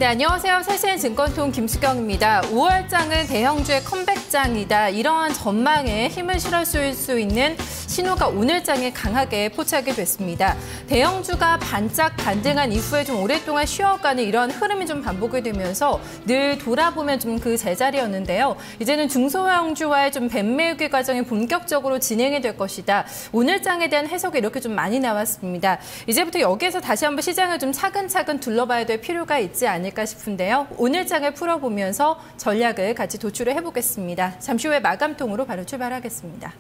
네, 안녕하세요. 세시엔 증권통 김수경입니다. 5월장은 대형주의 컴백장이다. 이러한 전망에 힘을 실어줄 수 있는 신호가 오늘장에 강하게 포착이 됐습니다. 대형주가 반짝 반등한 이후에 좀 오랫동안 쉬어가는 이런 흐름이 좀 반복이 되면서 늘 돌아보면 좀 그 제자리였는데요. 이제는 중소형주와의 좀 뱀매기 과정이 본격적으로 진행이 될 것이다. 오늘장에 대한 해석이 이렇게 좀 많이 나왔습니다. 이제부터 여기에서 다시 한번 시장을 좀 차근차근 둘러봐야 될 필요가 있지 않을까 싶은데요. 오늘장을 풀어보면서 전략을 같이 도출을 해보겠습니다. 잠시 후에 마감통으로 바로 출발하겠습니다.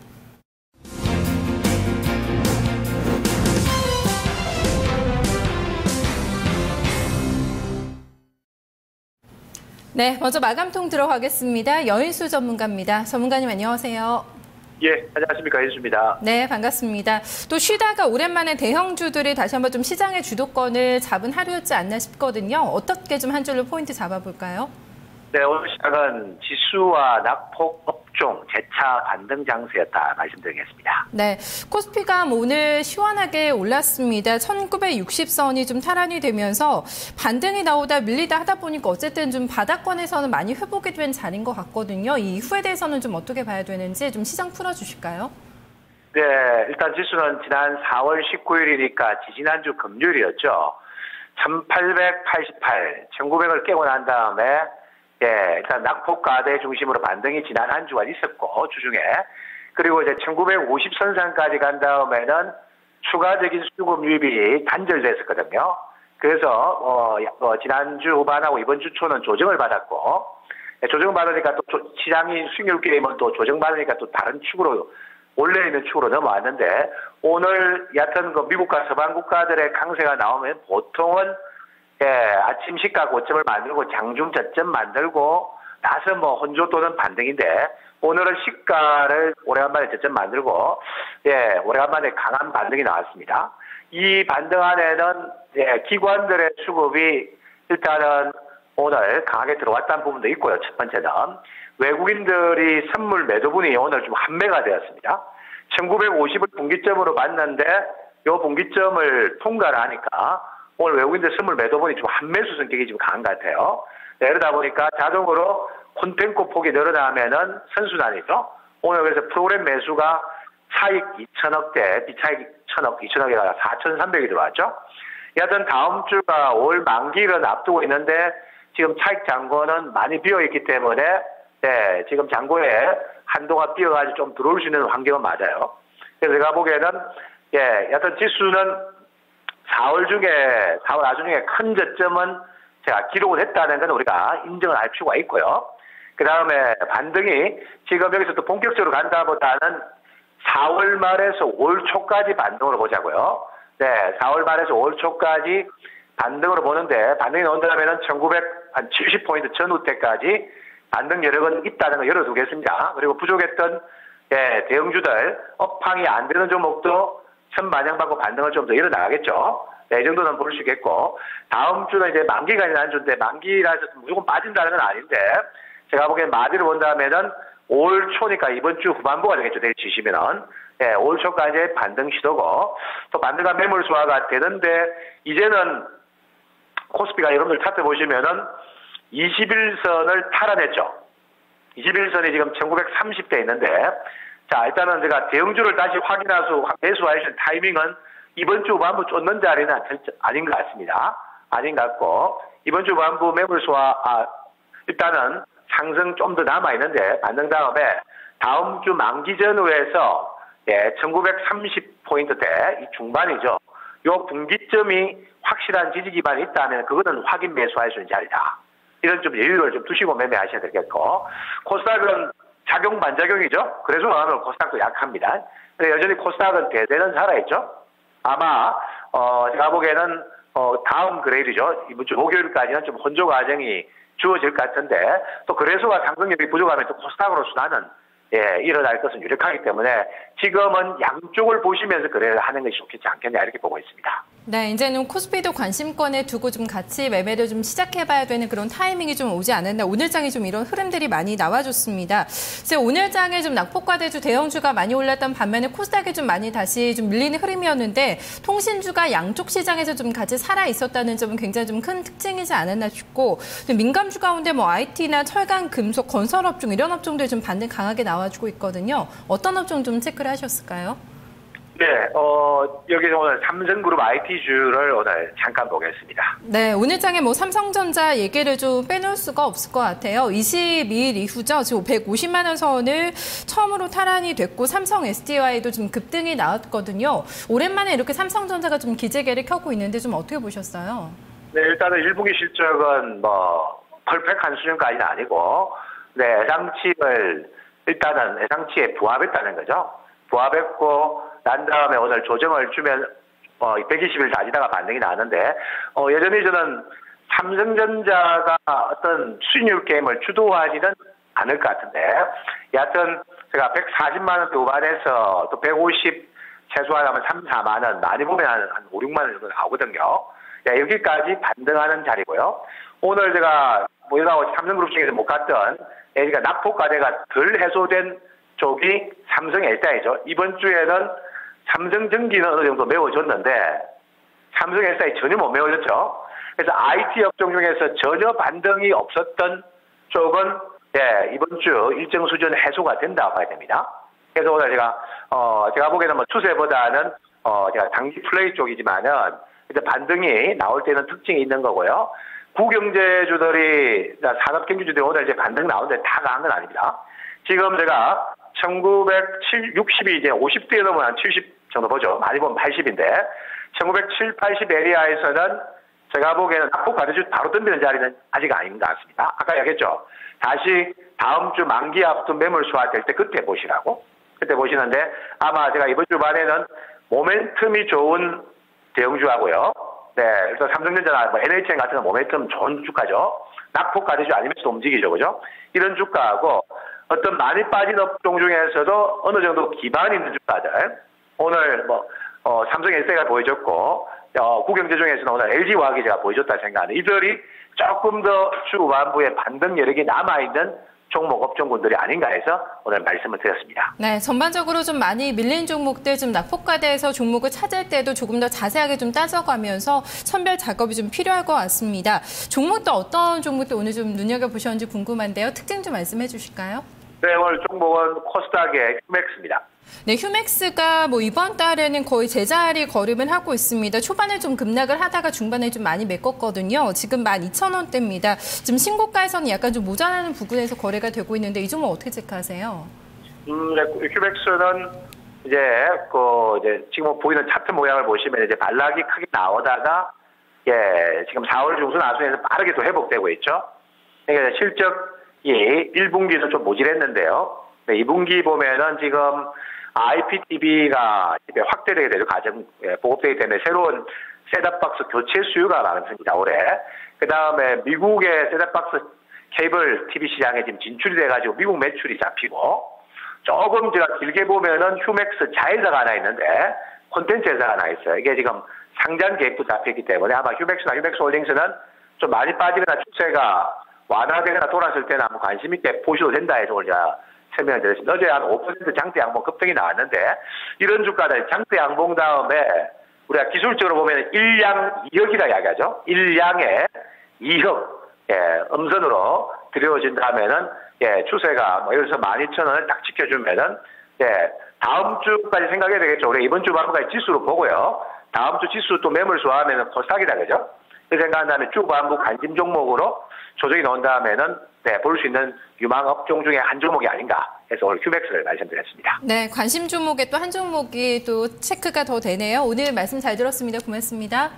네, 먼저 마감통 들어가겠습니다. 여인수 전문가입니다. 전문가님 안녕하세요. 예, 안녕하십니까. 여인수입니다. 네, 반갑습니다. 또 쉬다가 오랜만에 대형주들이 다시 한번 좀 시장의 주도권을 잡은 하루였지 않나 싶거든요. 어떻게 좀 한 줄로 포인트 잡아볼까요? 네, 오늘 시장은 지수와 낙폭, 업종, 재차 반등 장세였다 말씀드리겠습니다. 네, 코스피가 오늘 시원하게 올랐습니다. 1960선이 좀 탈환이 되면서 반등이 나오다 밀리다 하다 보니까 어쨌든 좀 바닥권에서는 많이 회복이 된 자리인 것 같거든요. 이 이후에 대해서는 좀 어떻게 봐야 되는지 좀 시장 풀어주실까요? 네, 일단 지수는 지난 4월 19일이니까 지지난주 금요일이었죠. 1888, 1900을 깨고 난 다음에 일단 낙폭과대 중심으로 반등이 지난 한 주간 있었고, 주중에. 그리고 이제 1950 선상까지 간 다음에는 추가적인 수급 유입이 단절됐었거든요. 그래서, 지난주 후반하고 이번 주 초는 조정을 받았고, 조정을 받으니까 또 시장이 수익률 게임은 또 조정받으니까 또 다른 축으로, 원래 있는 축으로 넘어왔는데, 오늘 얕은 그 미국과 서방 국가들의 강세가 나오면 보통은 아침 시가 고점을 만들고 장중 저점 만들고 나서 뭐 혼조 또는 반등인데 오늘은 시가를 오래간만에 저점 만들고 오래간만에 강한 반등이 나왔습니다. 이 반등 안에는 기관들의 수급이 일단은 오늘 강하게 들어왔다는 부분도 있고요. 첫 번째는 외국인들이 선물 매도분이 오늘 좀 한매가 되었습니다. 1950을 분기점으로 봤는데 이 분기점을 통과를 하니까 오늘 외국인들 선물 매도분이 좀 한매수 성격이 좀 강한 것 같아요. 네, 이러다 보니까 자동으로 콘텐코 폭이 늘어나면은 선순환이죠. 오늘 그래서 프로그램 매수가 차익 2천억대, 비차익 1천억, 2천억에다가 4,300이 들어왔죠. 여하튼 다음 주가 5월 만기를 앞두고 있는데 지금 차익 잔고는 많이 비어있기 때문에 지금 잔고에 한동안 비어가지고 좀 들어올 수 있는 환경은 맞아요. 그래서 제가 보기에는 여하튼 지수는 4월 중에 큰 저점은 제가 기록을 했다는 건 우리가 인정을 할 필요가 있고요. 그 다음에 반등이 지금 여기서 또 본격적으로 간다보다는 4월 말에서 5월 초까지 반등으로 보자고요. 네, 4월 말에서 5월 초까지 반등으로 보는데 반등이 나온다면은 1970포인트 전후 때까지 반등 여력은 있다는 걸 열어두겠습니다. 그리고 부족했던 대형주들 업황이 안 되는 종목도 선반영받고 반등을 좀 더 일어나겠죠. 네, 이 정도는 볼 수 있겠고 다음 주는 이제 만기가 있는 한 주인데 만기라서 무조건 빠진다는 건 아닌데 제가 보기엔 마디를 본다면은 5월 초니까 이번 주 후반부가 되겠죠. 내리치시면은 5월 초까지 반등 시도고 또 반등한 매물 소화가 되는데 이제는 코스피가 여러분들 차트 보시면은 21선을 탈환했죠. 21선이 지금 1930대 있는데 자, 일단은 제가 대형주를 다시 매수하시는 타이밍은 이번 주 후반부 쫓는 자리는 아닌 것 같습니다. 아닌 것 같고, 이번 주 후반부 매물 소화, 일단은 상승 좀 더 남아있는데, 반등 다음에 다음 주 만기 전후에서 1930포인트대, 이 중반이죠. 요 분기점이 확실한 지지 기반이 있다면 그거는 확인 매수할 수 있는 자리다. 이런 좀 여유를 좀 두시고 매매하셔야 되겠고, 코스닥은 작용 반작용이죠. 그래서 오늘 코스닥도 약합니다. 근데 여전히 코스닥은 대세는 살아있죠. 아마 제가 보기에는 다음 그레이드죠. 이번 주 목요일까지는 좀 혼조 과정이 주어질 것 같은데 또 거래소가 상승력이 부족하면 또 코스닥으로 순환은 일어날 것은 유력하기 때문에 지금은 양쪽을 보시면서 거래를 하는 것이 좋겠지 않겠냐 이렇게 보고 있습니다. 네, 이제는 코스피도 관심권에 두고 좀 같이 매매를 좀 시작해봐야 되는 그런 타이밍이 좀 오지 않았나. 오늘장에 좀 이런 흐름들이 많이 나와줬습니다. 오늘장에 좀 낙폭과대주 대형주가 많이 올랐던 반면에 코스닥이 좀 많이 다시 좀 밀리는 흐름이었는데 통신주가 양쪽 시장에서 좀 같이 살아 있었다는 점은 굉장히 좀 큰 특징이지 않았나 싶고 민감주 가운데 뭐 IT나 철강, 금속, 건설업종 이런 업종들 좀 반등 강하게 나와주고 있거든요. 어떤 업종 좀 체크를 하셨을까요? 네, 여기서 오늘 삼성그룹 IT주를 오늘 잠깐 보겠습니다. 네, 오늘장에 뭐 삼성전자 얘기를 좀 빼놓을 수가 없을 것 같아요. 22일 이후죠. 지금 150만 원 선을 처음으로 탈환이 됐고 삼성 SDI도 좀 급등이 나왔거든요. 오랜만에 이렇게 삼성전자가 좀 기재개를 켜고 있는데 좀 어떻게 보셨어요? 네, 일단은 1분기 실적은 뭐 퍼펙트한 수준까지는 아니고, 네, 예상치에 부합했다는 거죠. 부합했고 난 다음에 오늘 조정을 주면 120일 다지다가 반등이 나왔는데 여전히 저는 삼성전자가 어떤 수익률 게임을 주도하지는 않을 것 같은데 여하튼 제가 140만 원대 후반에서 또 150 최소한 하면 3, 4만 원 많이 보면 한 5, 6만 원 정도 나오거든요. 네, 여기까지 반등하는 자리고요. 오늘 제가 모여나고 삼성그룹 중에서 못 갔던 그러니까 낙폭과대가 덜 해소된 쪽이 삼성 SDI죠. 이번 주에는 삼성전기는 어느 정도 메워졌는데 삼성 SDI 전혀 못 메워졌죠. 그래서 IT 업종 중에서 전혀 반등이 없었던 쪽은 이번 주 일정 수준 해소가 된다고 봐야 됩니다. 그래서 오늘 제가 보기에는 뭐 추세보다는 제가 단기 플레이 쪽이지만은 반등이 나올 때는 특징이 있는 거고요. 구경제주들이 산업경제주들이 오늘 이제 반등 나오는데 다 강한 건 아닙니다. 지금 제가 1960이 이제 50대에 넘으면 한 70 정도 보죠. 많이 보면 80인데 1970, 80 에리아에서는 제가 보기에는 낙폭과대주 바로 덤비는 자리는 아직 아닌 것 같습니다. 아까 얘기했죠. 다시 다음 주 만기 앞둔 매물 수화될 때 그때 보시라고. 그때 보시는데 아마 제가 이번 주 반에는 모멘텀이 좋은 대형주하고요. 네, 그래서 삼성전자나 뭐 NHN 같은 건 모멘텀 좋은 주가죠. 낙폭과대주 아니면서도 움직이죠, 그죠? 이런 주가하고 어떤 많이 빠진 업종 중에서도 어느 정도 기반 있는 주가들 오늘 삼성 SDI가 보여줬고 구경제 중에서는 오늘 LG화학이 제가 보여줬다 생각하는 이들이 조금 더 주 후반부에 반등 여력이 남아있는 종목 업종군들이 아닌가 해서 오늘 말씀을 드렸습니다. 네, 전반적으로 좀 많이 밀린 종목들 좀 낙폭과대에서 종목을 찾을 때도 조금 더 자세하게 좀 따져가면서 선별 작업이 좀 필요할 것 같습니다. 종목도 어떤 종목도 오늘 좀 눈여겨보셨는지 궁금한데요. 특징 좀 말씀해 주실까요? 네, 오늘 종목은 코스닥의 휴맥스입니다. 네, 휴맥스가 뭐 이번 달에는 거의 제자리 걸음을 하고 있습니다. 초반에 좀 급락을 하다가 중반에 좀 많이 메꿨거든요. 지금 12,000원대입니다. 지금 신고가에서는 약간 좀 모자라는 부분에서 거래가 되고 있는데 이 종목 어떻게 체크하세요? 네, 휴맥스는 이제 지금 보이는 차트 모양을 보시면 이제 반락이 크게 나오다가 지금 4월 중순 하순에서 빠르게 또 회복되고 있죠. 그러니까 실적이 1분기도 좀 모질했는데요. 네, 2분기 보면은 지금 IPTV가 확대되게 되죠. 보급되기 때문에 새로운 셋업박스 교체 수요가 많습니다, 올해. 그 다음에 미국의 셋업박스 케이블 TV 시장에 지금 진출이 돼가지고 미국 매출이 잡히고 조금 제가 길게 보면은 휴맥스 자회사가 하나 있는데 콘텐츠 회사가 하나 있어요. 이게 지금 상장 계획도 잡혔기 때문에 아마 휴맥스나 휴맥스홀딩스는 좀 많이 빠지거나 추세가 완화되거나 돌았을 때는 한번 관심 있게 보셔도 된다 해서 오늘 제가 설명을 드렸습니다. 어제 한 5% 장대 양봉 급등이 나왔는데 이런 주가들 장대 양봉 다음에 우리가 기술적으로 보면 1양 2억이라 이야기하죠. 1양에 2억 음선으로 들여진다면은 추세가 예를 들어서 12,000원을 딱 지켜주면은 다음 주까지 생각해야 되겠죠. 우리 이번 주 반부까지 지수로 보고요. 다음 주 지수 또 매물 소화하면은 코스닥이다 그죠? 그 생각한 다음에 주 반부 관심 종목으로 조정이 나온 다음에는 볼 수 있는 유망 업종 중에 한 종목이 아닌가 해서 오늘 휴맥스를 말씀드렸습니다. 네, 관심 종목에 또 한 종목이 또 체크가 더 되네요. 오늘 말씀 잘 들었습니다. 고맙습니다.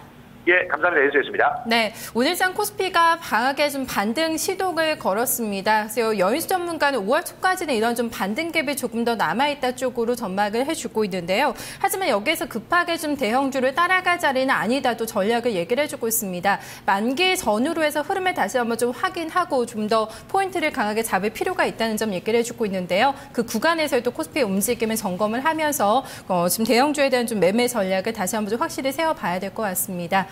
예, 감사합니다. 연수였습니다. 네, 오늘장 코스피가 강하게 좀 반등 시동을 걸었습니다. 그래서 여인수 전문가는 5월 초까지는 이런 좀 반등 갭이 조금 더 남아있다 쪽으로 전망을 해주고 있는데요. 하지만 여기에서 급하게 좀 대형주를 따라갈 자리는 아니다 또 전략을 얘기를 해주고 있습니다. 만기 전후로 해서 흐름을 다시 한번 좀 확인하고 좀 더 포인트를 강하게 잡을 필요가 있다는 점 얘기를 해주고 있는데요. 그 구간에서도 코스피의 움직임을 점검을 하면서 지금 대형주에 대한 좀 매매 전략을 다시 한번 좀 확실히 세워봐야 될 것 같습니다.